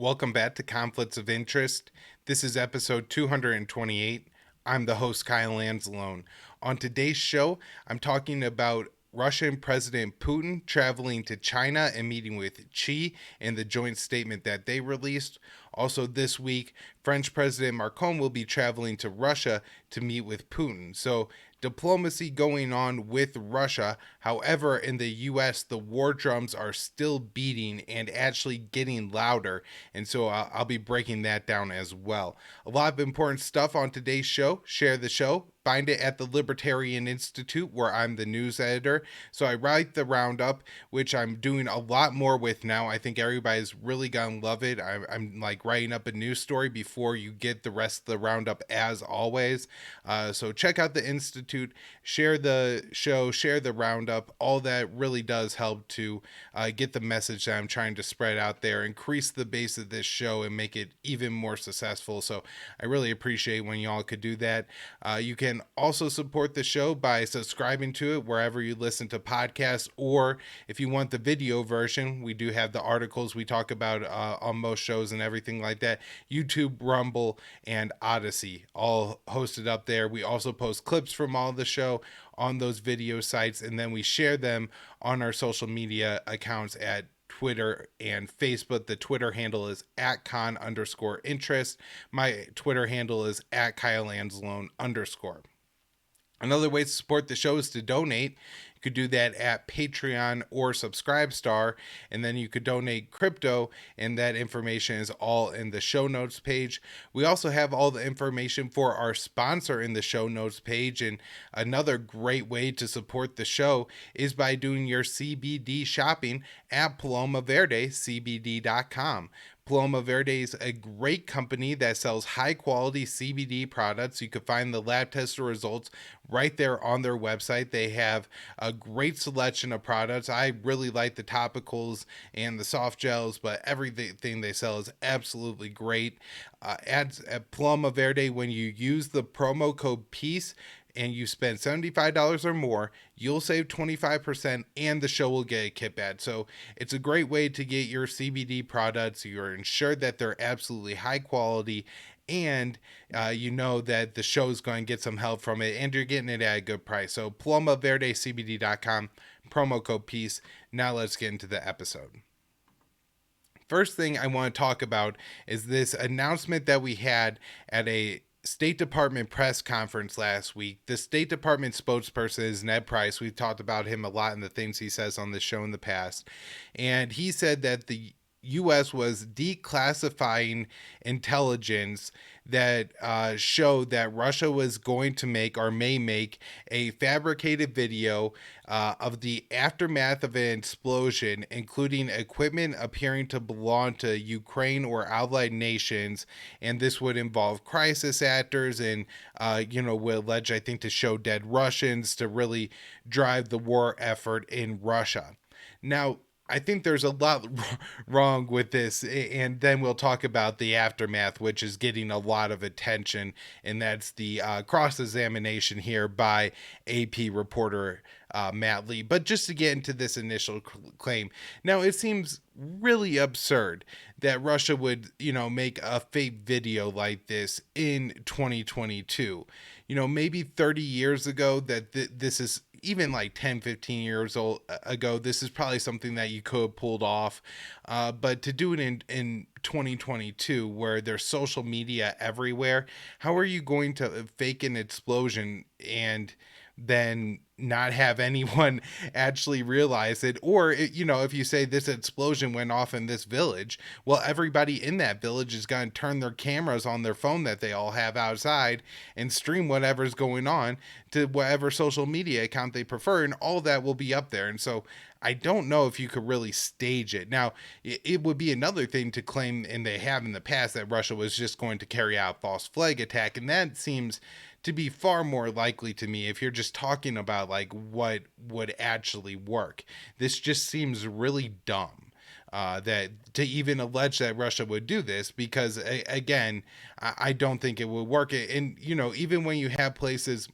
Welcome back to Conflicts of Interest. This is episode 228. I'm the host, Kyle Anzalone. On today's show, I'm talking about Russian President Putin traveling to China and meeting with Xi and the joint statement that they released. Also, this week, French President Macron will be traveling to Russia to meet with Putin. So, diplomacy going on with Russia. However, in the US, the war drums are still beating and actually getting louder. And so I'll be breaking that down as well. A lot of important stuff on today's show. Share the show. Find it at the Libertarian Institute, where I'm the news editor. So I write the roundup, which I'm doing a lot more with now. I think everybody's really gonna love it. I'm like writing up a news story before you get the rest of the roundup, as always. So check out the Institute, share the show, share the roundup. All that really does help to get the message that I'm trying to spread out there, increase the base of this show, and make it even more successful. So I really appreciate when y'all could do that. You can also support the show by subscribing to it wherever you listen to podcasts, or if you want the video version, we do have the articles we talk about on most shows and everything like that. YouTube, Rumble, and Odyssey, all hosted up there. We also post clips from all the show on those video sites, and then we share them on our social media accounts at Twitter and Facebook. The Twitter handle is at @con_interest. My Twitter handle is at @KyleAnzalone_. Another way to support the show is to donate. You could do that at Patreon or Subscribestar, and then you could donate crypto, and that information is all in the show notes page. We also have all the information for our sponsor in the show notes page, and another great way to support the show is by doing your CBD shopping at PalomaVerdeCBD.com. Paloma Verde is a great company that sells high quality CBD products. You can find the lab tested results right there on their website. They have a great selection of products. I really like the topicals and the soft gels, but everything they sell is absolutely great. At Paloma Verde, when you use the promo code PEACE, and you spend $75 or more, you'll save 25%, and the show will get a kickback. So it's a great way to get your CBD products. You're ensured that they're absolutely high quality, and you know that the show is going to get some help from it, and you're getting it at a good price. So PalomaVerdeCBD.com, promo code PEACE. Now let's get into the episode. First thing I want to talk about is this announcement that we had at a State Department press conference last week. The State Department spokesperson is Ned Price. We've talked about him a lot in the things he says on this show in the past. And he said that the U.S. was declassifying intelligence that showed that Russia was going to make or may make a fabricated video of the aftermath of an explosion, including equipment appearing to belong to Ukraine or allied nations, and this would involve crisis actors and, would allege, I think, to show dead Russians to really drive the war effort in Russia. Now, I think there's a lot wrong with this, and then we'll talk about the aftermath, which is getting a lot of attention, and that's the cross-examination here by AP reporter Matt Lee. But just to get into this initial claim, now it seems really absurd that Russia would, make a fake video like this in 2022. Maybe 30 years ago that this is even like 10, 15 years ago, this is probably something that you could have pulled off. But to do it in 2022, where there's social media everywhere, how are you going to fake an explosion and then not have anyone actually realize it? Or, if you say this explosion went off in this village, well, everybody in that village is going to turn their cameras on their phone that they all have outside and stream whatever's going on to whatever social media account they prefer, and all that will be up there. And so I don't know if you could really stage it. Now, it would be another thing to claim, and they have in the past, that Russia was just going to carry out a false flag attack, and that seems to be far more likely to me if you're just talking about like what would actually work. This just seems really dumb. That to even allege that Russia would do this, because again, I don't think it would work. And even when you have places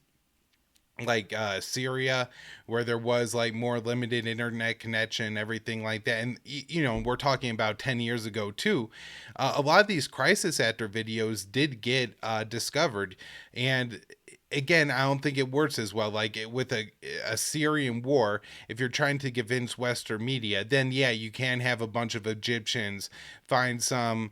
like Syria, where there was like more limited internet connection, everything like that. And we're talking about 10 years ago too. A lot of these crisis actor videos did get discovered, and again, I don't think it works as well. Like with a Syrian war, if you're trying to convince Western media, then yeah, you can have a bunch of Egyptians find some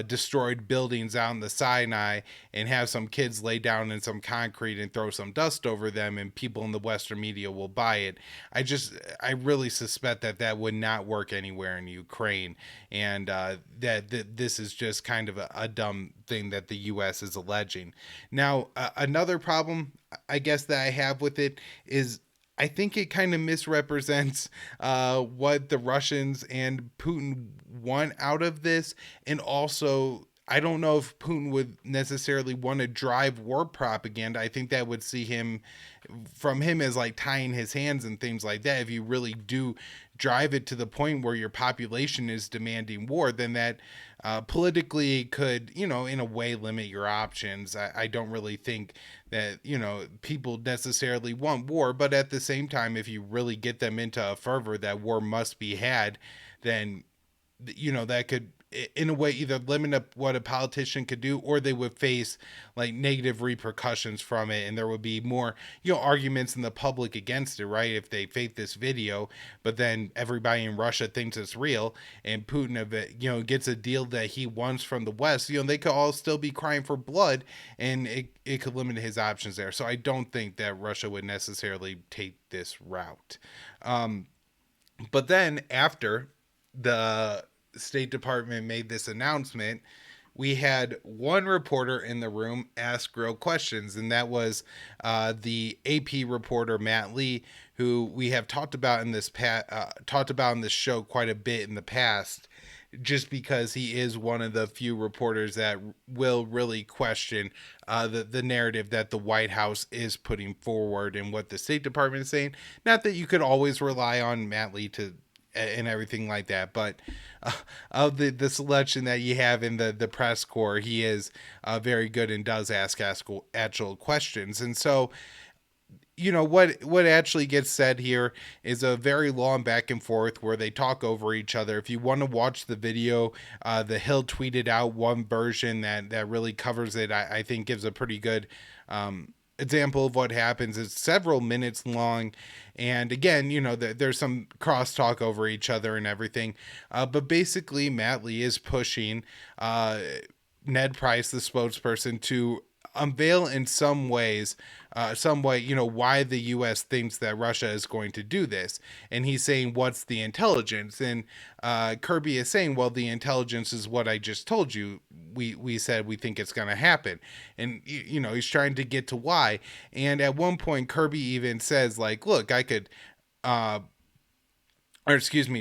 destroyed buildings out in the Sinai and have some kids lay down in some concrete and throw some dust over them, and people in the Western media will buy it. I really suspect that that would not work anywhere in Ukraine, and that this is just kind of a dumb thing that the U.S. is alleging. Now, another problem I guess that I have with it is I think it kind of misrepresents what the Russians and Putin want out of this. And also, I don't know if Putin would necessarily want to drive war propaganda. I think that would see him from him as like tying his hands and things like that. If you really do drive it to the point where your population is demanding war, then that politically could, in a way limit your options. I don't really think that, people necessarily want war, but at the same time, if you really get them into a fervor that war must be had, then, that could in a way either limit up what a politician could do, or they would face like negative repercussions from it, and there would be more arguments in the public against it, right? If they fake this video, but then everybody in Russia thinks it's real, and Putin gets a deal that he wants from the West, they could all still be crying for blood, and it could limit his options there. So I don't think that Russia would necessarily take this route. But then after the State Department made this announcement, we had one reporter in the room ask real questions, and that was the AP reporter Matt Lee, who we have talked about in this show quite a bit in the past, just because he is one of the few reporters that will really question the narrative that the White House is putting forward and what the State Department is saying. Not that you could always rely on Matt Lee to and everything like that, but of the selection that you have in the press corps, he is very good and does ask actual questions. And so what actually gets said here is a very long back and forth where they talk over each other. If you want to watch the video, the Hill tweeted out one version that really covers it. I think gives a pretty good example of what happens. It's several minutes long, and again, there's some crosstalk over each other and everything, but basically Matt Lee is pushing Ned Price, the spokesperson, to unveil in some way, why the U.S. thinks that Russia is going to do this. And he's saying, what's the intelligence? And Kirby is saying, well, the intelligence is what I just told you. We said we think it's going to happen. And, he's trying to get to why. And at one point, Kirby even says, like, look, I could...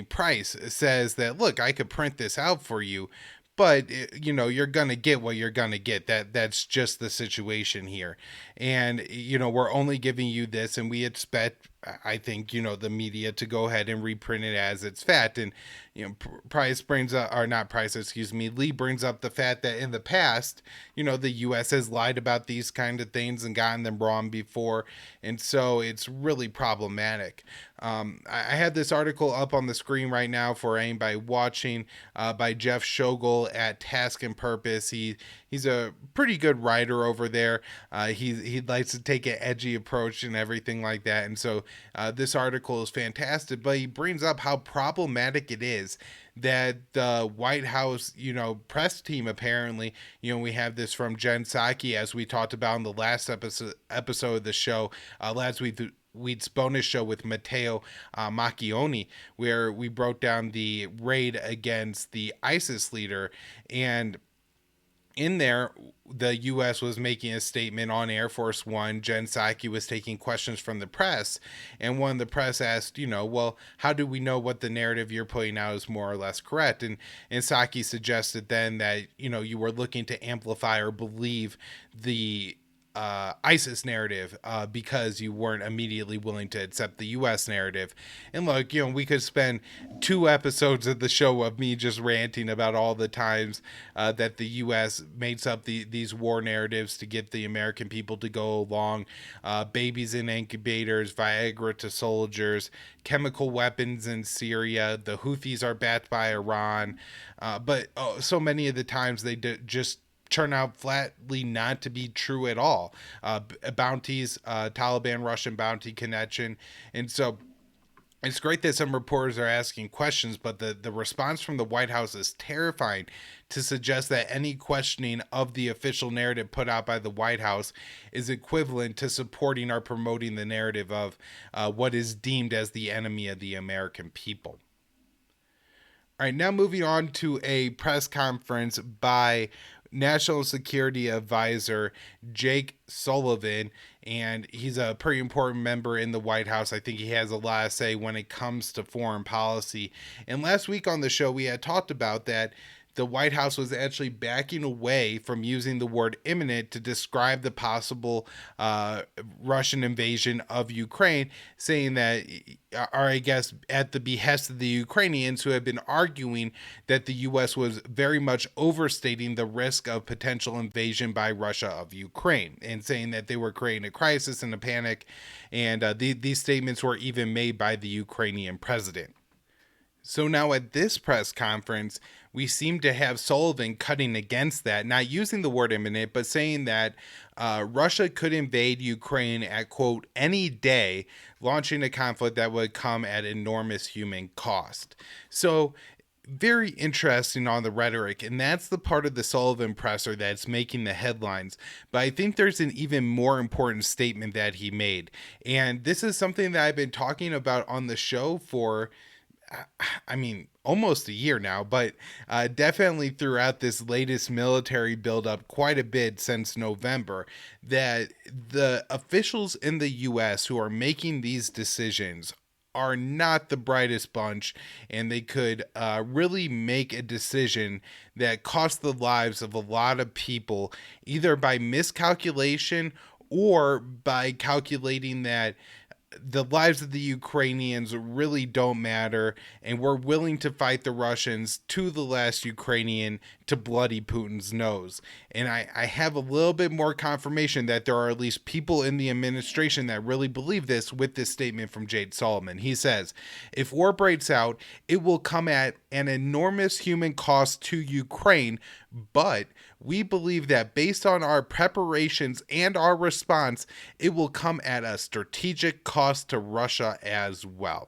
Price says that, look, I could print this out for you, but you're gonna get what you're gonna get. That's just the situation here, and we're only giving you this, and we expect, I think, the media to go ahead and reprint it as it's fact. And Price brings up, or not Price, excuse me, Lee brings up the fact that in the past, the U.S. has lied about these kind of things and gotten them wrong before, and so it's really problematic. I have this article up on the screen right now for anybody watching, by Jeff Schogel at Task and Purpose. He's a pretty good writer over there. He likes to take an edgy approach and everything like that. And so this article is fantastic, but he brings up how problematic it is that the White House, press team, apparently, we have this from Jen Psaki, as we talked about in the last episode of the show, last week's bonus show with Matteo Macchioni, where we broke down the raid against the ISIS leader. And in there, the U.S. was making a statement on Air Force One. Jen Psaki was taking questions from the press, and one of the press asked, well, how do we know what the narrative you're putting out is more or less correct? And Psaki suggested then that, you were looking to amplify or believe the ISIS narrative because you weren't immediately willing to accept the U.S. narrative. And look, we could spend 2 episodes of the show of me just ranting about all the times that the U.S. makes up these war narratives to get the American people to go along. Babies in incubators, Viagra to soldiers, chemical weapons in Syria, the Houthis are backed by Iran. But so many of the times they just turn out flatly not to be true at all. Bounties, Taliban Russian bounty connection. And so it's great that some reporters are asking questions, but the response from the White House is terrifying to suggest that any questioning of the official narrative put out by the White House is equivalent to supporting or promoting the narrative of what is deemed as the enemy of the American people. All right, now moving on to a press conference by National Security Advisor Jake Sullivan, and he's a pretty important member in the White House. I think he has a lot to say when it comes to foreign policy. And last week on the show, we had talked about that the White House was actually backing away from using the word imminent to describe the possible Russian invasion of Ukraine, saying that, or I guess at the behest of the Ukrainians, who have been arguing that the U.S. was very much overstating the risk of potential invasion by Russia of Ukraine, and saying that they were creating a crisis and a panic, and these statements were even made by the Ukrainian president. So now at this press conference, we seem to have Sullivan cutting against that, not using the word imminent, but saying that Russia could invade Ukraine at, quote, any day, launching a conflict that would come at enormous human cost. So very interesting on the rhetoric, and that's the part of the Sullivan presser that's making the headlines. But I think there's an even more important statement that he made. And this is something that I've been talking about on the show for almost a year now, but definitely throughout this latest military buildup quite a bit since November, that the officials in the U.S. who are making these decisions are not the brightest bunch, and they could really make a decision that costs the lives of a lot of people, either by miscalculation or by calculating that the lives of the Ukrainians really don't matter, and we're willing to fight the Russians to the last Ukrainian to bloody Putin's nose. And I have a little bit more confirmation that there are at least people in the administration that really believe this with this statement from Jake Sullivan. He says, if war breaks out, it will come at an enormous human cost to Ukraine, but we believe that based on our preparations and our response, it will come at a strategic cost to Russia as well.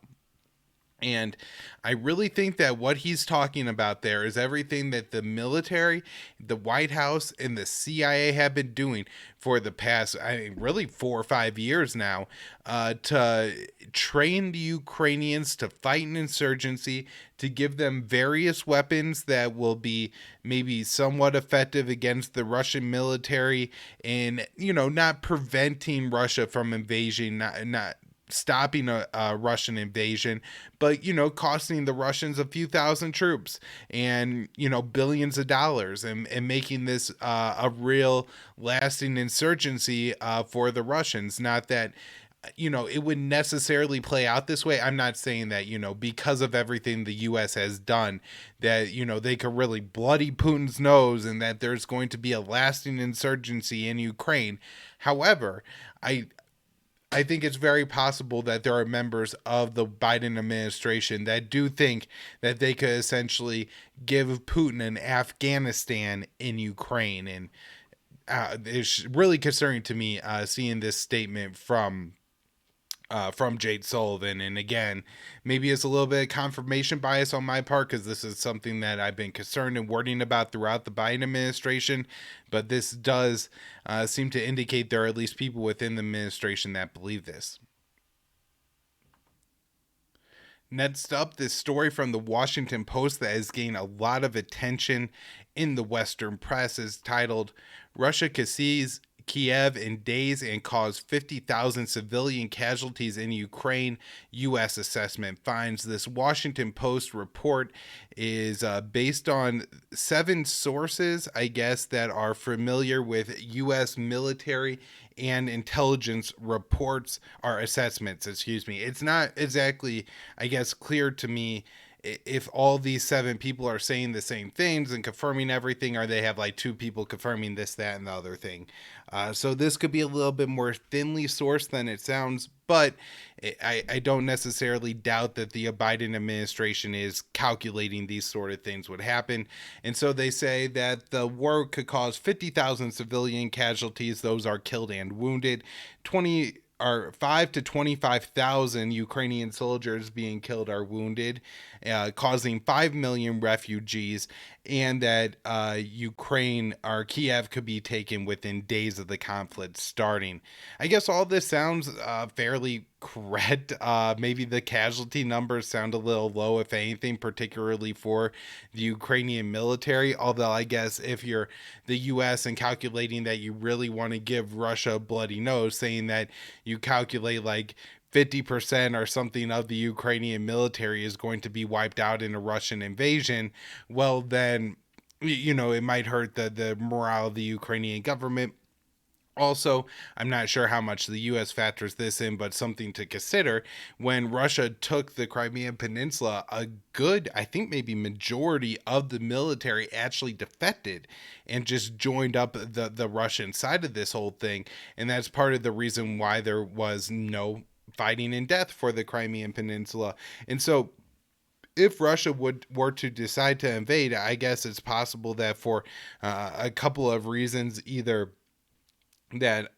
And I really think that what he's talking about there is everything that the military, the White House, and the CIA have been doing for the past, really 4 or 5 years now, to train the Ukrainians to fight an insurgency, to give them various weapons that will be maybe somewhat effective against the Russian military, and, not preventing Russia from invasion, not stopping a Russian invasion, but, costing the Russians a few thousand troops and, billions of dollars, and making this a real lasting insurgency for the Russians. Not that, it would necessarily play out this way. I'm not saying that, because of everything the U.S. has done, that, they could really bloody Putin's nose and that there's going to be a lasting insurgency in Ukraine. However, I think it's very possible that there are members of the Biden administration that do think that they could essentially give Putin an Afghanistan in Ukraine. And it's really concerning to me seeing this statement from Jake Sullivan. And again, maybe it's a little bit of confirmation bias on my part, because this is something that I've been concerned and worrying about throughout the Biden administration. But this does seem to indicate there are at least people within the administration that believe this. Next up, this story from the Washington Post that has gained a lot of attention in the Western press is titled, Russia Kiev in days and caused 50,000 civilian casualties in Ukraine, U.S. assessment finds. This Washington Post report is based on 7 sources, I guess, that are familiar with U.S. military and intelligence reports or assessments, excuse me. It's not exactly, I guess, clear to me if all these 7 people are saying the same things and confirming everything, or they have like 2 people confirming this, that, and the other thing. So this could be a little bit more thinly sourced than it sounds, but I don't necessarily doubt that the Biden administration is calculating these sort of things would happen. And so they say that the war could cause 50,000 civilian casualties. Those are killed and wounded. 5 to 25,000 Ukrainian soldiers being killed or wounded, causing 5 million refugees, and that Ukraine or Kiev could be taken within days of the conflict starting. I guess all this sounds fairly correct. Maybe the casualty numbers sound a little low, if anything, particularly for the Ukrainian military. Although I guess if you're the U.S. and calculating that you really want to give Russia a bloody nose, saying that you calculate like 50% or something of the Ukrainian military is going to be wiped out in a Russian invasion, well, then, it might hurt the morale of the Ukrainian government. Also, I'm not sure how much the U.S. factors this in, but something to consider. When Russia took the Crimean Peninsula, a good, I think maybe majority of the military actually defected and just joined up the Russian side of this whole thing. And that's part of the reason why there was no fighting in death for the Crimean Peninsula. And so if Russia were to decide to invade, I guess it's possible that for a couple of reasons, either that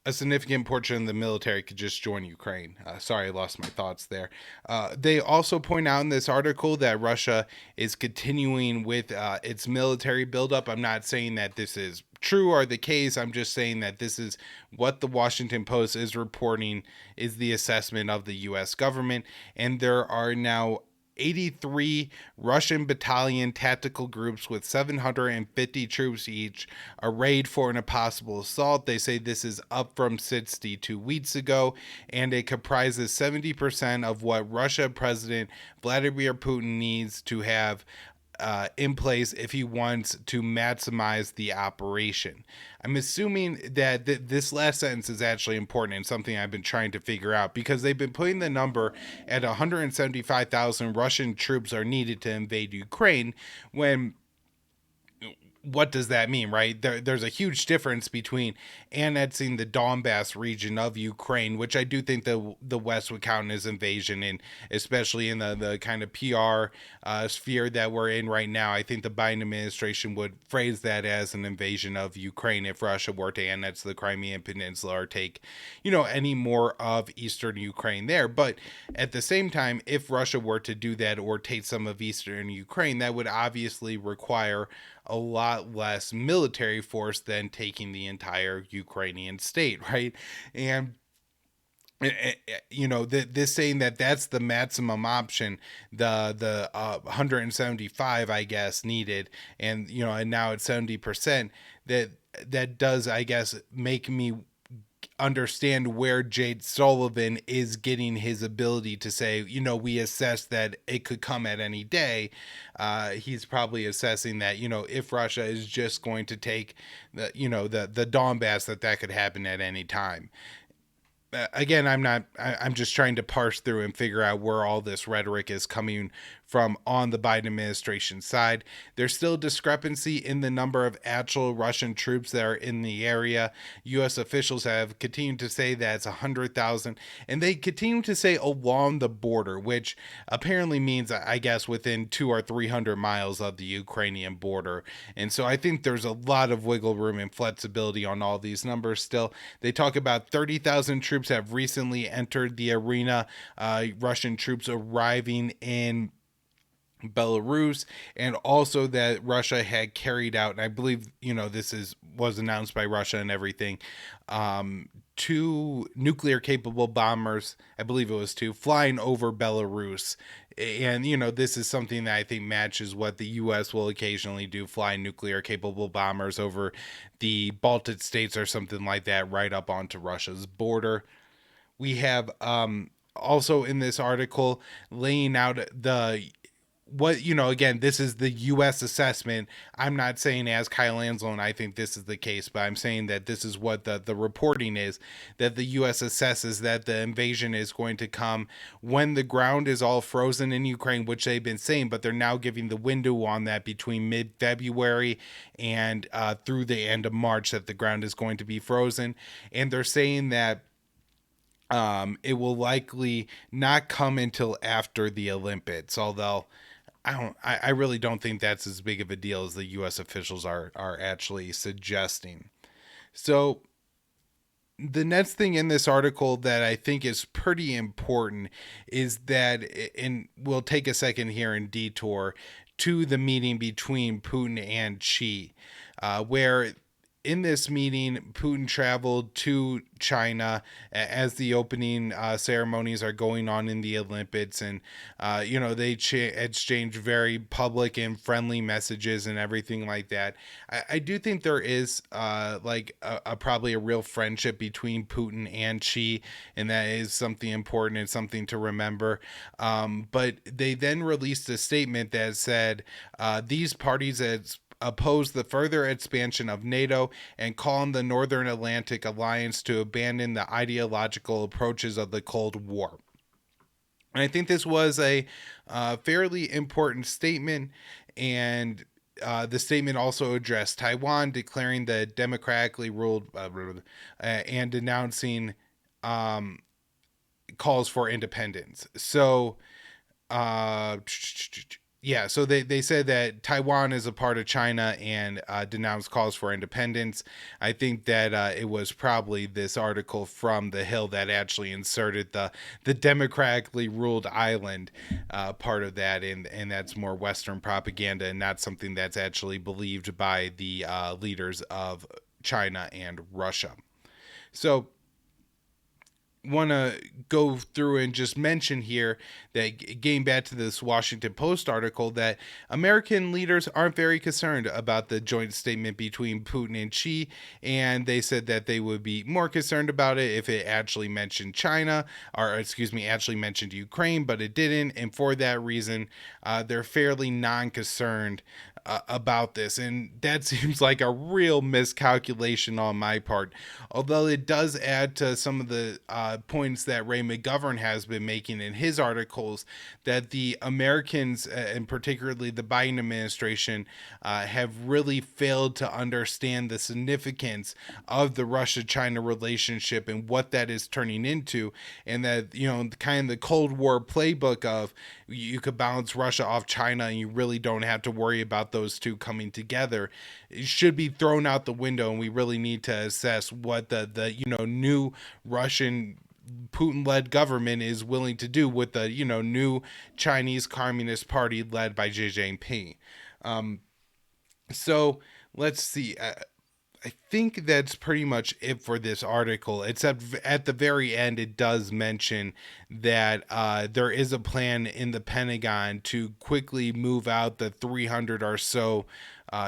a significant portion of the military could just join Ukraine. Sorry, I lost my thoughts there. They also point out in this article that Russia is continuing with its military buildup. I'm not saying that this is true or the case. I'm just saying that this is what the Washington Post is reporting is the assessment of the U.S. government. And there are now 83 Russian battalion tactical groups with 750 troops each arrayed for an impossible assault. They say this is up from 62 weeks ago, and it comprises 70% of what Russia President Vladimir Putin needs to have in place if he wants to maximize the operation. I'm assuming that this last sentence is actually important and something I've been trying to figure out, because they've been putting the number at 175,000 Russian troops are needed to invade Ukraine, when what does that mean, right? There's a huge difference between annexing the Donbass region of Ukraine, which I do think the West would count as invasion, and especially in the kind of PR sphere that we're in right now. I think the Biden administration would phrase that as an invasion of Ukraine if Russia were to annex the Crimean Peninsula or take, any more of eastern Ukraine there. But at the same time, if Russia were to do that or take some of eastern Ukraine, that would obviously require a lot less military force than taking the entire Ukrainian state, right? And this saying that that's the maximum option, the 175, I guess, needed, and and now it's 70%. That does, I guess, make me understand where Jake Sullivan is getting his ability to say, we assess that it could come at any day. He's probably assessing that, if Russia is just going to take the Donbass, that could happen at any time. Again, I'm just trying to parse through and figure out where all this rhetoric is coming from on the Biden administration side. There's still discrepancy in the number of actual Russian troops that are in the area. U.S. officials have continued to say that it's 100,000, and they continue to say along the border, which apparently means, I guess, within 200 or 300 miles of the Ukrainian border. And so I think there's a lot of wiggle room and flexibility on all these numbers still. They talk about 30,000 troops have recently entered the arena, Russian troops arriving in Belarus, and also that Russia had carried out, and I believe this was announced by Russia and everything, two nuclear capable bombers, I believe it was two, flying over Belarus. And, this is something that I think matches what the U.S. will occasionally do, fly nuclear capable bombers over the Baltic states or something like that, right up onto Russia's border. We have also in this article laying out the what again, this is the US assessment. I'm not saying, as Kyle Anzalone, I think this is the case, but I'm saying that this is what the reporting is, that the US assesses that the invasion is going to come when the ground is all frozen in Ukraine, which they've been saying, but they're now giving the window on that between mid-February and through the end of March, that the ground is going to be frozen. And they're saying that it will likely not come until after the Olympics, although I really don't think that's as big of a deal as the U.S. officials are actually suggesting. So the next thing in this article that I think is pretty important is that, and we'll take a second here and detour to the meeting between Putin and Xi, where in this meeting, Putin traveled to China as the opening ceremonies are going on in the Olympics, and they exchange very public and friendly messages and everything like that. I do think there is probably a real friendship between Putin and Xi, and that is something important and something to remember. But they then released a statement that said these parties as oppose the further expansion of NATO and call on the Northern Atlantic Alliance to abandon the ideological approaches of the Cold War. And I think this was a fairly important statement, and the statement also addressed Taiwan, declaring the democratically ruled and denouncing calls for independence. So, so they said that Taiwan is a part of China and denounced calls for independence. I think that it was probably this article from The Hill that actually inserted the democratically ruled island part of that, and that's more Western propaganda and not something that's actually believed by the leaders of China and Russia. So want to go through and just mention here that, getting back to this Washington Post article, that American leaders aren't very concerned about the joint statement between Putin and Xi, and they said that they would be more concerned about it if it actually mentioned China, or actually mentioned Ukraine, but it didn't, and for that reason, they're fairly non-concerned about this, and that seems like a real miscalculation on my part, although it does add to some of the points that Ray McGovern has been making in his articles, that the Americans, and particularly the Biden administration, have really failed to understand the significance of the Russia-China relationship and what that is turning into, and that, kind of the Cold War playbook of you could balance Russia off China and you really don't have to worry about those two coming together, it should be thrown out the window, and we really need to assess what the new Russian Putin-led government is willing to do with the new Chinese Communist Party led by Xi Jinping. So let's see. I think that's pretty much it for this article, except at the very end, it does mention that there is a plan in the Pentagon to quickly move out the 300 or so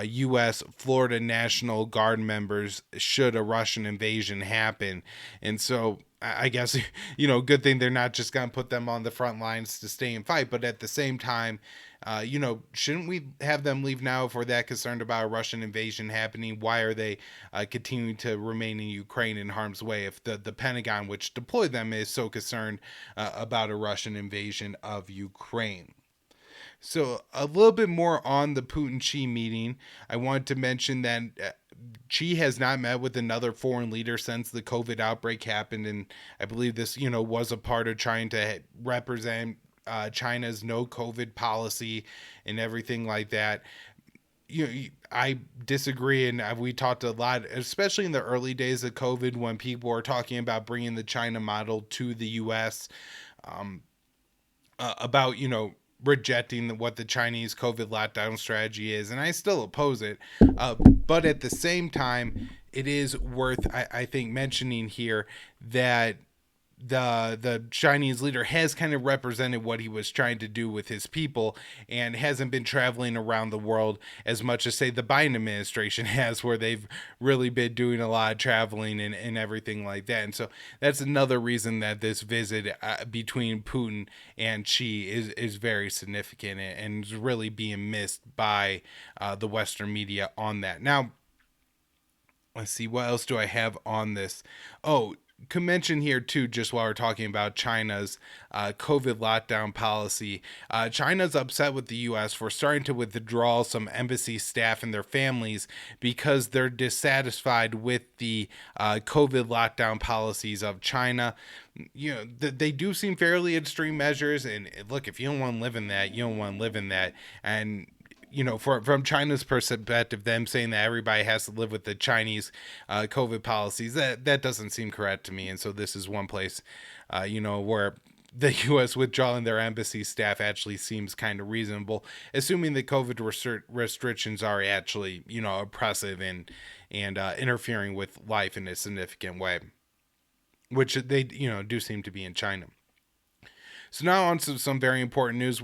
U.S. Florida National Guard members should a Russian invasion happen. And so I guess, good thing they're not just going to put them on the front lines to stay and fight. But at the same time, shouldn't we have them leave now if we're that concerned about a Russian invasion happening? Why are they continuing to remain in Ukraine in harm's way if the Pentagon, which deployed them, is so concerned about a Russian invasion of Ukraine? So a little bit more on the Putin-Xi meeting. I wanted to mention that Xi has not met with another foreign leader since the COVID outbreak happened, and I believe this, was a part of trying to represent China's no COVID policy and everything like that. I disagree, and we talked a lot, especially in the early days of COVID, when people were talking about bringing the China model to the U.S. About rejecting what the Chinese COVID lockdown strategy is, and I still oppose it. But at the same time, it is worth, I think, mentioning here that the Chinese leader has kind of represented what he was trying to do with his people and hasn't been traveling around the world as much as, say, the Biden administration has, where they've really been doing a lot of traveling and everything like that. And so that's another reason that this visit between Putin and Xi is very significant and is really being missed by the Western media on that. Now, let's see, what else do I have on this? Oh, could mention here too, just while we're talking about China's COVID lockdown policy. China's upset with the U.S. for starting to withdraw some embassy staff and their families because they're dissatisfied with the COVID lockdown policies of China. You know, they do seem fairly extreme measures, and look, if you don't want to live in that, you don't want to live in that. And you know, from China's perspective, them saying that everybody has to live with the Chinese COVID policies, that doesn't seem correct to me. And so this is one place, where the U.S. withdrawing their embassy staff actually seems kind of reasonable, assuming that COVID restrictions are actually, oppressive and interfering with life in a significant way, which they, do seem to be in China. So now on to some very important news.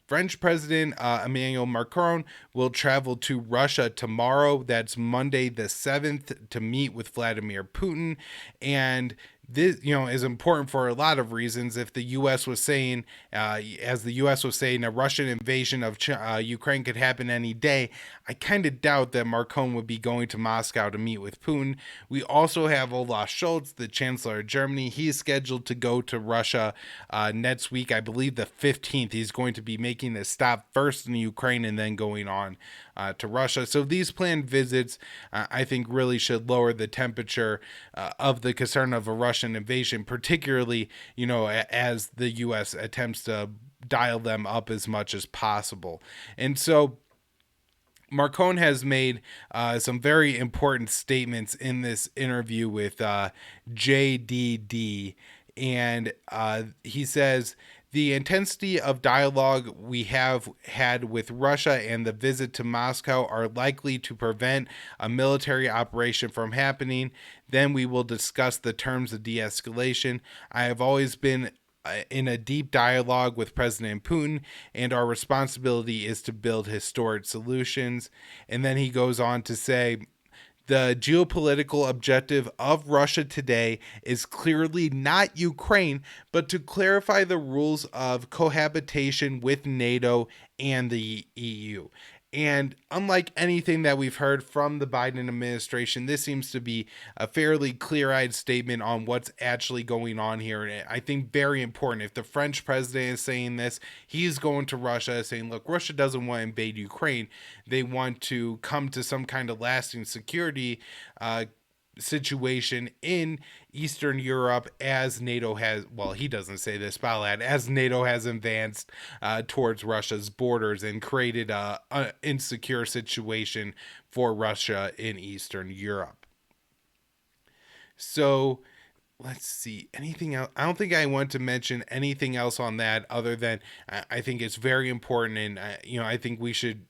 French President Emmanuel Macron will travel to Russia tomorrow. That's Monday the 7th, to meet with Vladimir Putin. And this, is important for a lot of reasons. If the U.S. was saying, as the U.S. was saying, a Russian invasion of Ukraine could happen any day, I kind of doubt that Macron would be going to Moscow to meet with Putin. We also have Olaf Scholz, the Chancellor of Germany. He's scheduled to go to Russia next week. I believe the 15th. He's going to be making a stop first in Ukraine and then going on to Russia. So these planned visits, I think, really should lower the temperature of the concern of a Russian invasion, particularly, as the U.S. attempts to dial them up as much as possible. And so Macron has made some very important statements in this interview with JDD, and he says, the intensity of dialogue we have had with Russia and the visit to Moscow are likely to prevent a military operation from happening. Then we will discuss the terms of de-escalation. I have always been in a deep dialogue with President Putin, and our responsibility is to build historic solutions. And then he goes on to say, the geopolitical objective of Russia today is clearly not Ukraine, but to clarify the rules of cohabitation with NATO and the EU. And unlike anything that we've heard from the Biden administration, this seems to be a fairly clear-eyed statement on what's actually going on here. And I think very important. If the French president is saying this, he's going to Russia saying, look, Russia doesn't want to invade Ukraine. They want to come to some kind of lasting security situation in Eastern Europe as NATO has, well, he doesn't say this, but as NATO has advanced towards Russia's borders and created an insecure situation for Russia in Eastern Europe. So let's see, anything else? I don't think I want to mention anything else on that other than I think it's very important, and I think we should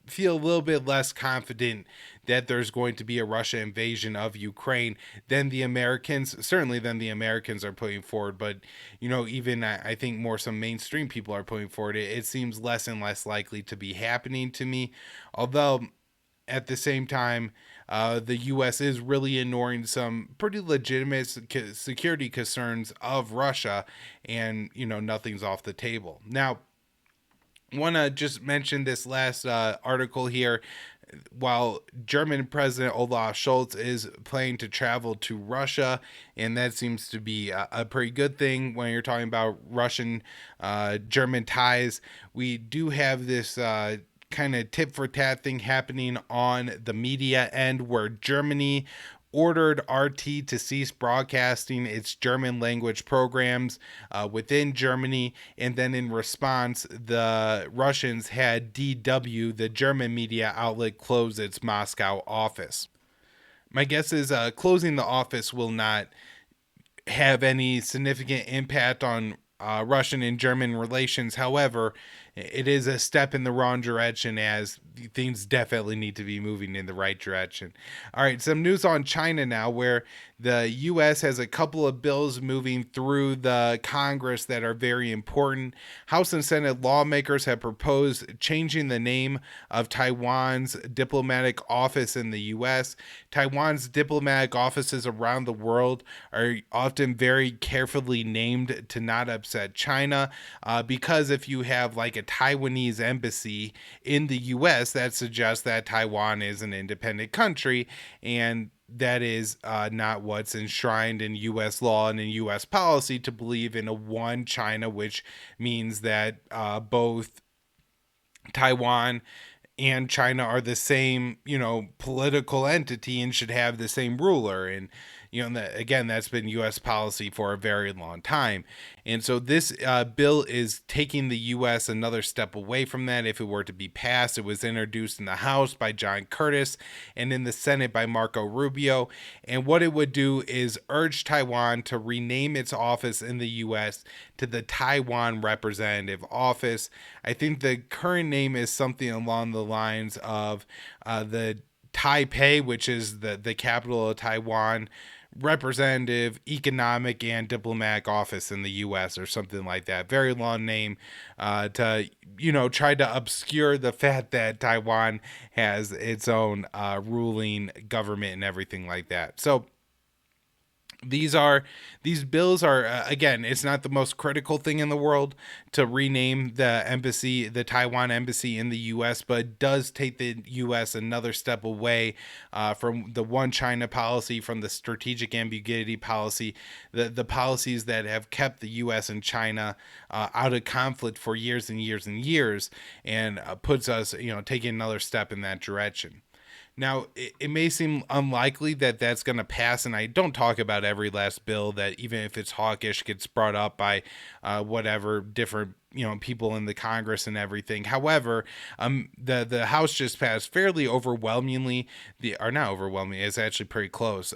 feel a little bit less confident that there's going to be a Russia invasion of Ukraine than the Americans are putting forward. But, even I think more some mainstream people are putting forward, it seems less and less likely to be happening to me. Although at the same time, the U.S. is really ignoring some pretty legitimate security concerns of Russia, and, nothing's off the table. Now, want to just mention this last article here. While German President Olaf Scholz is planning to travel to Russia, and that seems to be a pretty good thing when you're talking about Russian German ties, we do have this kind of tit for tat thing happening on the media end, where Germany ordered RT to cease broadcasting its German language programs within Germany, and then in response, the Russians had DW, the German media outlet, close its Moscow office. My guess is closing the office will not have any significant impact on Russian and German relations. However, it is a step in the wrong direction, as things definitely need to be moving in the right direction. All right, some news on China now, where the U.S. has a couple of bills moving through the Congress that are very important. House and Senate lawmakers have proposed changing the name of Taiwan's diplomatic office in the U.S. Taiwan's diplomatic offices around the world are often very carefully named to not upset China, because if you have like a Taiwanese embassy in the U.S., that suggests that Taiwan is an independent country, and that is not what's enshrined in U.S. law and in U.S. policy, to believe in a one China, which means that both Taiwan and China are the same, political entity and should have the same ruler. And, again, that's been U.S. policy for a very long time. And so this bill is taking the U.S. another step away from that. If it were to be passed, it was introduced in the House by John Curtis and in the Senate by Marco Rubio. And what it would do is urge Taiwan to rename its office in the U.S. to the Taiwan Representative Office. I think the current name is something along the lines of the Taipei, which is the capital of Taiwan, Representative, Economic, and Diplomatic Office in the U.S., or something like that. Very long name to, try to obscure the fact that Taiwan has its own ruling government and everything like that. So these bills are, again, it's not the most critical thing in the world to rename the Taiwan embassy in the U.S., but it does take the U.S. another step away from the one China policy, from the strategic ambiguity policy, the policies that have kept the U.S. and China out of conflict for years and years and years, and puts us, taking another step in that direction. Now, it may seem unlikely that that's going to pass, and I don't talk about every last bill that, even if it's hawkish, gets brought up by whatever different people in the Congress and everything. However, the House just passed fairly overwhelmingly, not overwhelmingly, it's actually pretty close,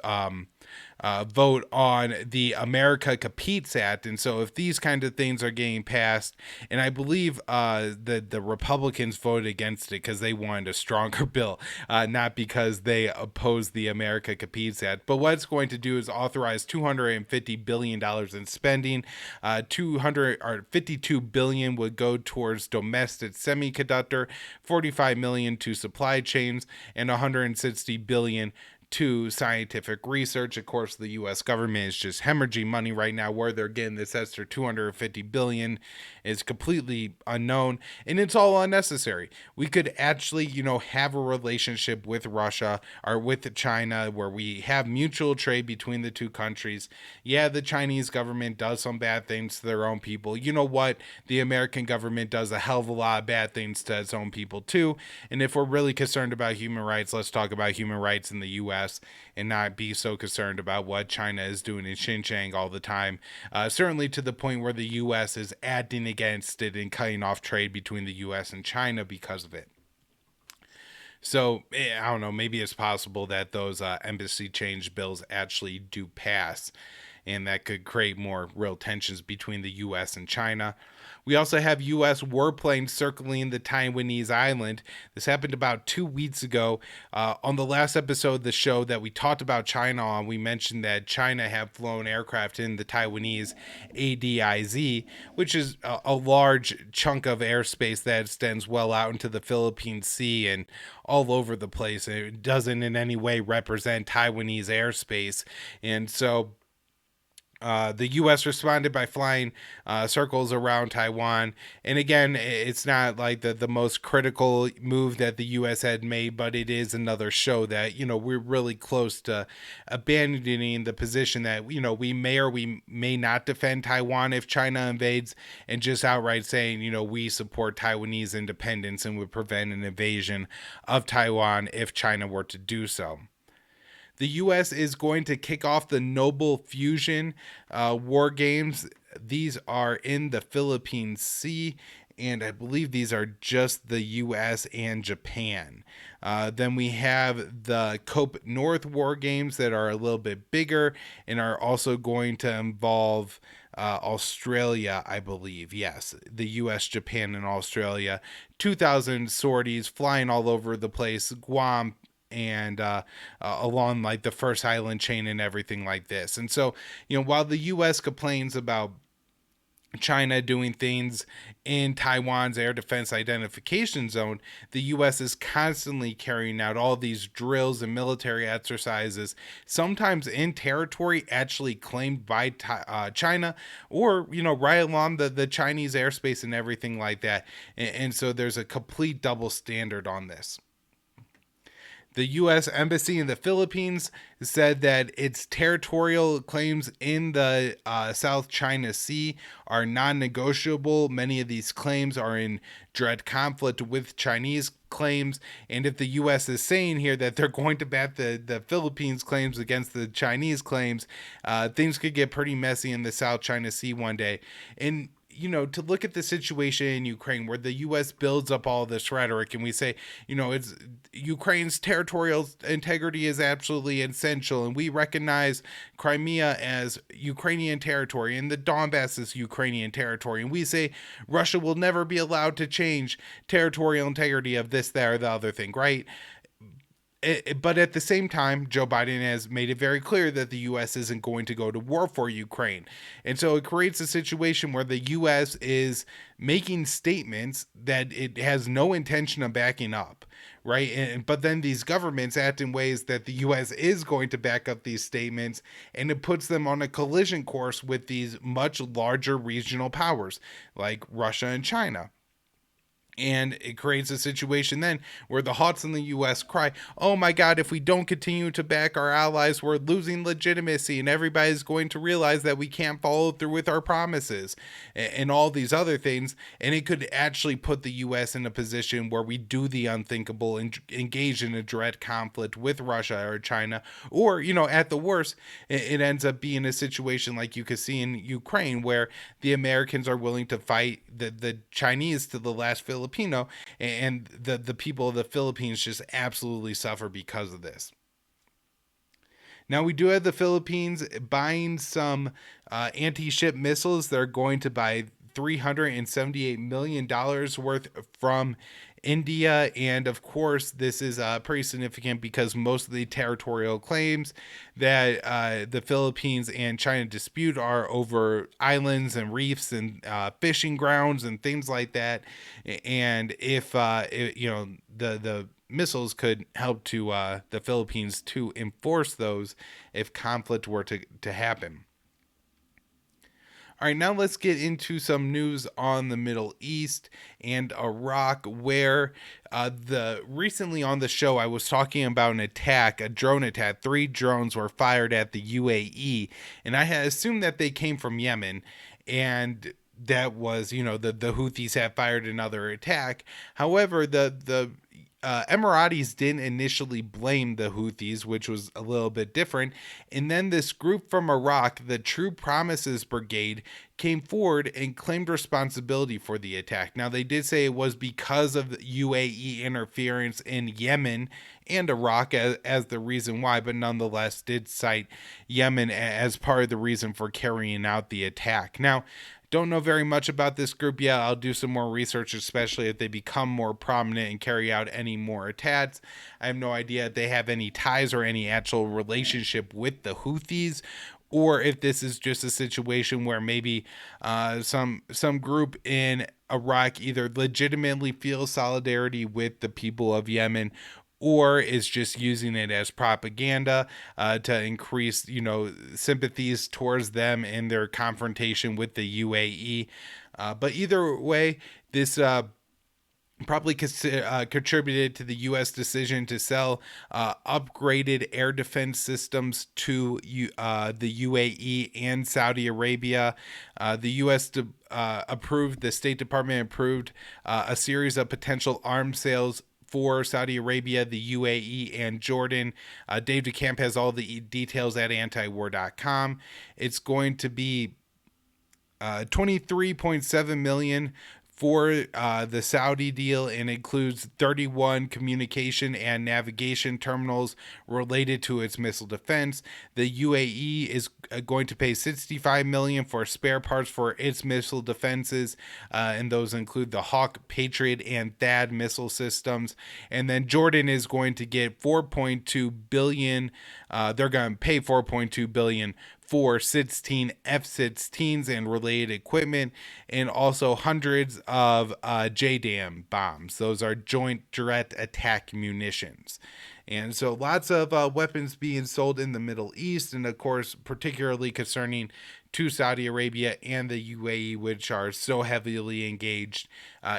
vote on the America Competes Act. And so if these kinds of things are getting passed, and I believe the Republicans voted against it because they wanted a stronger bill, not because they opposed the America Competes Act. But what it's going to do is authorize $250 billion in spending. 52 billion would go towards domestic semiconductor, 45 million to supply chains, and 160 billion to scientific research. Of course, the U.S. government is just hemorrhaging money right now. Where they're getting this extra $250 billion is completely unknown, and it's all unnecessary. We could actually, have a relationship with Russia or with China where we have mutual trade between the two countries. Yeah, the Chinese government does some bad things to their own people. You know what? The American government does a hell of a lot of bad things to its own people too. And if we're really concerned about human rights, let's talk about human rights in the U.S. and not be so concerned about what China is doing in Xinjiang all the time. Certainly to the point where the U.S. is acting against it and cutting off trade between the U.S. and China because of it. So, I don't know, maybe it's possible that those embassy change bills actually do pass, and that could create more real tensions between the U.S. and China. We also have U.S. warplanes circling the Taiwanese island. This happened about 2 weeks ago. On the last episode of the show that we talked about China on, we mentioned that China have flown aircraft in the Taiwanese ADIZ, which is a large chunk of airspace that extends well out into the Philippine Sea and all over the place. It doesn't in any way represent Taiwanese airspace. And so the U.S. responded by flying circles around Taiwan. And again, it's not like the most critical move that the U.S. had made, but it is another show that, we're really close to abandoning the position that, we may or we may not defend Taiwan if China invades, and just outright saying, we support Taiwanese independence and would prevent an invasion of Taiwan if China were to do so. The U.S. is going to kick off the Noble Fusion war games. These are in the Philippine Sea, and I believe these are just the U.S. and Japan. Then we have the Cope North war games that are a little bit bigger and are also going to involve Australia, I believe. Yes, the U.S., Japan, and Australia. 2,000 sorties flying all over the place, Guam, and along like the first island chain and everything like this. And so, while the U.S. complains about China doing things in Taiwan's air defense identification zone, the U.S. is constantly carrying out all these drills and military exercises, sometimes in territory actually claimed by China, or right along the Chinese airspace and everything like that. And so there's a complete double standard on this. The U.S. Embassy in the Philippines said that its territorial claims in the South China Sea are non-negotiable. Many of these claims are in direct conflict with Chinese claims. And if the U.S. is saying here that they're going to bat the Philippines claims against the Chinese claims, things could get pretty messy in the South China Sea one day. And to look at the situation in Ukraine where the U.S. builds up all this rhetoric and we say, it's Ukraine's territorial integrity is absolutely essential, and we recognize Crimea as Ukrainian territory and the Donbass is Ukrainian territory, and we say Russia will never be allowed to change territorial integrity of this, that, or the other thing, right? But at the same time, Joe Biden has made it very clear that the U.S. isn't going to go to war for Ukraine. And so it creates a situation where the U.S. is making statements that it has no intention of backing up, right? But then these governments act in ways that the U.S. is going to back up these statements, and it puts them on a collision course with these much larger regional powers like Russia and China. And it creates a situation then where the hawks in the U.S. cry, oh my God, if we don't continue to back our allies, we're losing legitimacy, and everybody's going to realize that we can't follow through with our promises and all these other things. And it could actually put the U.S. in a position where we do the unthinkable and engage in a direct conflict with Russia or China. Or, at the worst, it ends up being a situation like you could see in Ukraine where the Americans are willing to fight the Chinese to the last Filipino, and the people of the Philippines just absolutely suffer because of this. Now, we do have the Philippines buying some anti-ship missiles. They're going to buy $378 million worth from India. And of course, this is pretty significant because most of the territorial claims that the Philippines and China dispute are over islands and reefs and fishing grounds and things like that. And if the missiles could help to the Philippines to enforce those if conflict were to happen. All right, now let's get into some news on the Middle East and Iraq, where recently on the show I was talking about an attack, a drone attack. 3 drones were fired at the UAE, and I had assumed that they came from Yemen, and that was, the Houthis had fired another attack. However, the Emiratis didn't initially blame the Houthis, which was a little bit different. And then this group from Iraq, the True Promises Brigade, came forward and claimed responsibility for the attack. Now, they did say it was because of UAE interference in Yemen and Iraq as the reason why, but nonetheless did cite Yemen as part of the reason for carrying out the attack. Now, don't know very much about this group yet. I'll do some more research, especially if they become more prominent and carry out any more attacks. I have no idea if they have any ties or any actual relationship with the Houthis, or if this is just a situation where maybe some group in Iraq either legitimately feels solidarity with the people of Yemen, or is just using it as propaganda to increase, sympathies towards them in their confrontation with the UAE. But either way, this probably contributed to the U.S. decision to sell upgraded air defense systems to the UAE and Saudi Arabia. The U.S. approved, the State Department approved a series of potential arms sales for Saudi Arabia, the UAE, and Jordan. Dave DeCamp has all the details at antiwar.com. It's going to be $23.7 million for the Saudi deal and includes 31 communication and navigation terminals related to its missile defense. The UAE is going to pay $65 million for spare parts for its missile defenses, and those include the Hawk, Patriot, and THAAD missile systems. And then Jordan is going to get $4.2 billion. They're going to pay $4.2 billion for 16 F-16s and related equipment, and also hundreds of JDAM bombs. Those are Joint Direct Attack Munitions. And so lots of weapons being sold in the Middle East, and of course, particularly concerning to Saudi Arabia and the UAE, which are so heavily engaged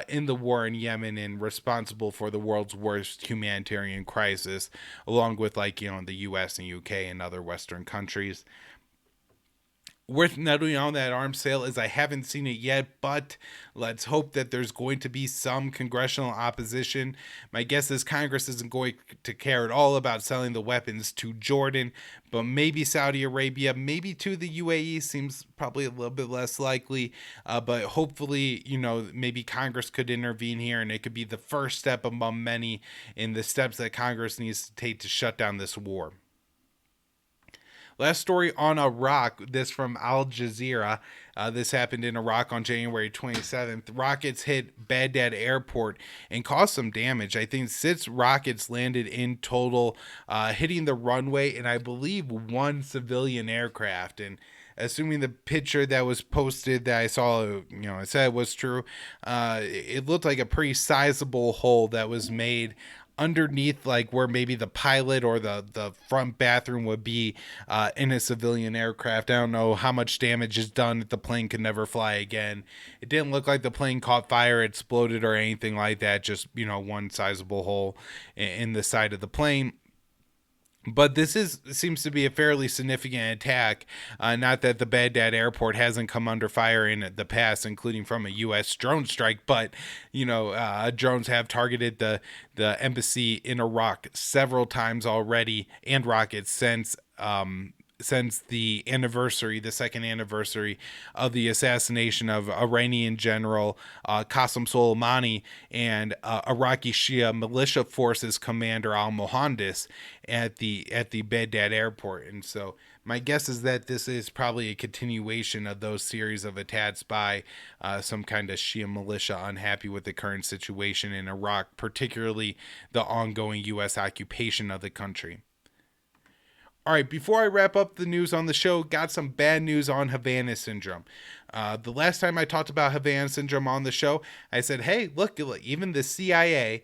in the war in Yemen and responsible for the world's worst humanitarian crisis, along with the US and UK and other Western countries. Worth noting on that arms sale is I haven't seen it yet, but let's hope that there's going to be some congressional opposition. My guess is Congress isn't going to care at all about selling the weapons to Jordan, but maybe Saudi Arabia, maybe to the UAE seems probably a little bit less likely. But hopefully, maybe Congress could intervene here, and it could be the first step among many in the steps that Congress needs to take to shut down this war. Last story on Iraq, this from Al Jazeera. This happened in Iraq on January 27th. Rockets hit Baghdad airport and caused some damage. I think 6 rockets landed in total, hitting the runway, and I believe 1 civilian aircraft. And assuming the picture that was posted that I saw, I said was true, it looked like a pretty sizable hole that was made underneath, like where maybe the pilot or the front bathroom would be in a civilian aircraft. I don't know how much damage is done if the plane could never fly again. It didn't look like the plane caught fire, exploded, or anything like that. Just, one sizable hole in the side of the plane. But this seems to be a fairly significant attack. Not that the Baghdad airport hasn't come under fire in the past, including from a U.S. drone strike, but drones have targeted the embassy in Iraq several times already, and rockets since the second anniversary of the assassination of Iranian General Qasem Soleimani and Iraqi Shia militia forces commander al-Mohandes at the Baghdad airport. And so my guess is that this is probably a continuation of those series of attacks by some kind of Shia militia unhappy with the current situation in Iraq, particularly the ongoing U.S. occupation of the country. All right, before I wrap up the news on the show, got some bad news on Havana syndrome. The last time I talked about Havana syndrome on the show, I said, hey, look, even the CIA,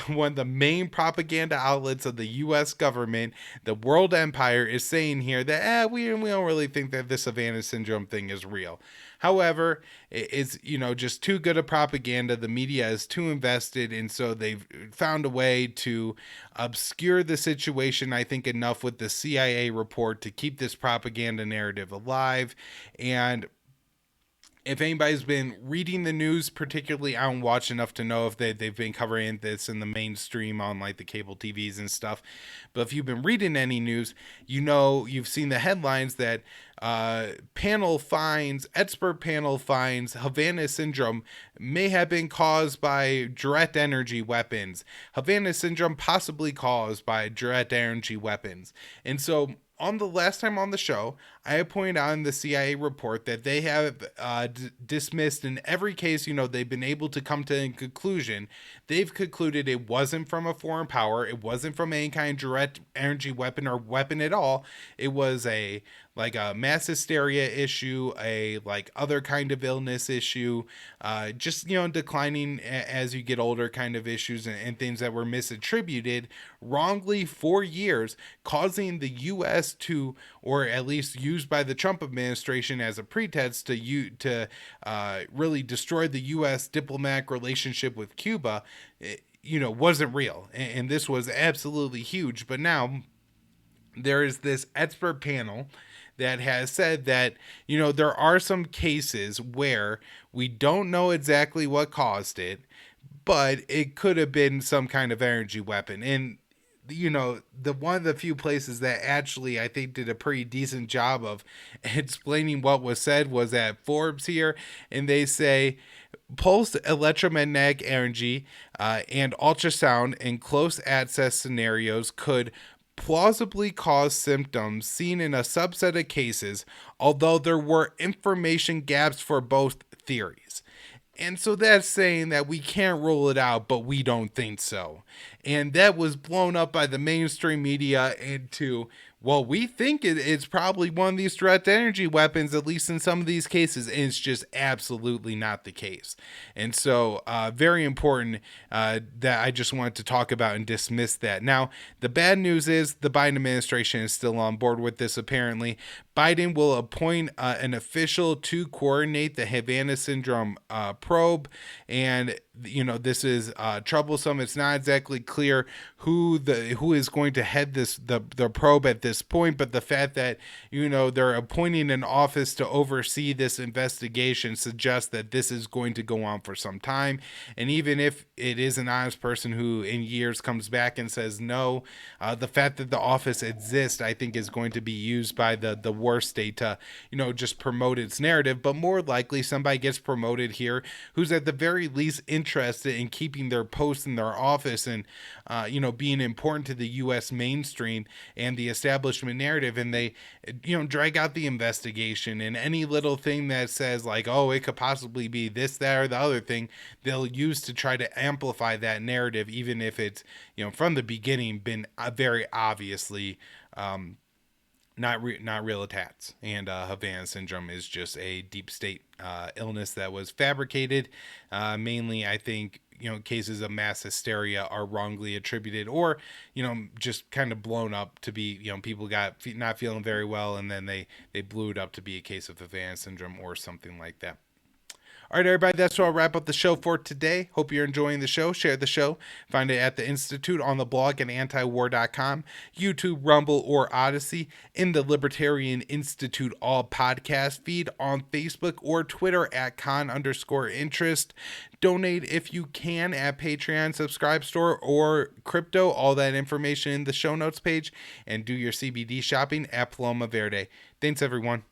one of the main propaganda outlets of the U.S. government, the world empire, is saying here that we don't really think that this Havana syndrome thing is real. However, it's just too good a propaganda. The media is too invested, and so they've found a way to obscure the situation, I think, enough with the CIA report to keep this propaganda narrative alive. And if anybody's been reading the news, particularly, I don't watch enough to know if they've been covering this in the mainstream on like the cable TVs and stuff. But if you've been reading any news, you've seen the headlines that expert panel finds Havana syndrome may have been caused by direct energy weapons. Havana syndrome possibly caused by direct energy weapons. And so on the last time on the show, I pointed out in the CIA report that they have dismissed in every case, they've been able to come to a conclusion. They've concluded it wasn't from a foreign power. It wasn't from any kind of direct energy weapon or weapon at all. It was a mass hysteria issue, a other kind of illness issue, just, declining as you get older kind of issues and things that were misattributed wrongly for years, causing the U.S. to, or at least used by the Trump administration as a pretext to really destroy the U.S. diplomatic relationship with Cuba, wasn't real. And this was absolutely huge. But now there is this expert panel that has said that, there are some cases where we don't know exactly what caused it, but it could have been some kind of energy weapon. And the one of the few places that actually I think did a pretty decent job of explaining what was said was at Forbes here, and they say pulsed electromagnetic energy and ultrasound in close access scenarios could plausibly cause symptoms seen in a subset of cases, although there were information gaps for both theories. And so that's saying that we can't rule it out, but we don't think so. And that was blown up by the mainstream media into, well, we think it's probably one of these direct energy weapons, at least in some of these cases. And it's just absolutely not the case. And so, very important that I just wanted to talk about and dismiss that. Now, the bad news is the Biden administration is still on board with this, apparently. Biden will appoint an official to coordinate the Havana Syndrome probe, and this is troublesome. It's not exactly clear who is going to head the probe at this point, but the fact that they're appointing an office to oversee this investigation suggests that this is going to go on for some time. And even if it is an honest person who in years comes back and says no, the fact that the office exists, I think, is going to be used by the worst state to just promote its narrative. But more likely somebody gets promoted here who's at the very least interested in keeping their post in their office and being important to the U.S. mainstream and the establishment narrative, and they drag out the investigation, and any little thing that says like, oh, it could possibly be this, that, or the other thing, they'll use to try to amplify that narrative, even if it's from the beginning been very obviously not real attacks. And Havana syndrome is just a deep state illness that was fabricated. Mainly, I think cases of mass hysteria are wrongly attributed, or just kind of blown up to be people got not feeling very well, and then they blew it up to be a case of Havana syndrome or something like that. All right, everybody, that's where I'll wrap up the show for today. Hope you're enjoying the show. Share the show. Find it at the Institute, on the blog at antiwar.com, YouTube, Rumble, or Odyssey, in the Libertarian Institute All podcast feed, on Facebook or Twitter at con_interest. Donate if you can at Patreon, Subscribe Store, or Crypto. All that information in the show notes page. And do your CBD shopping at Paloma Verde. Thanks, everyone.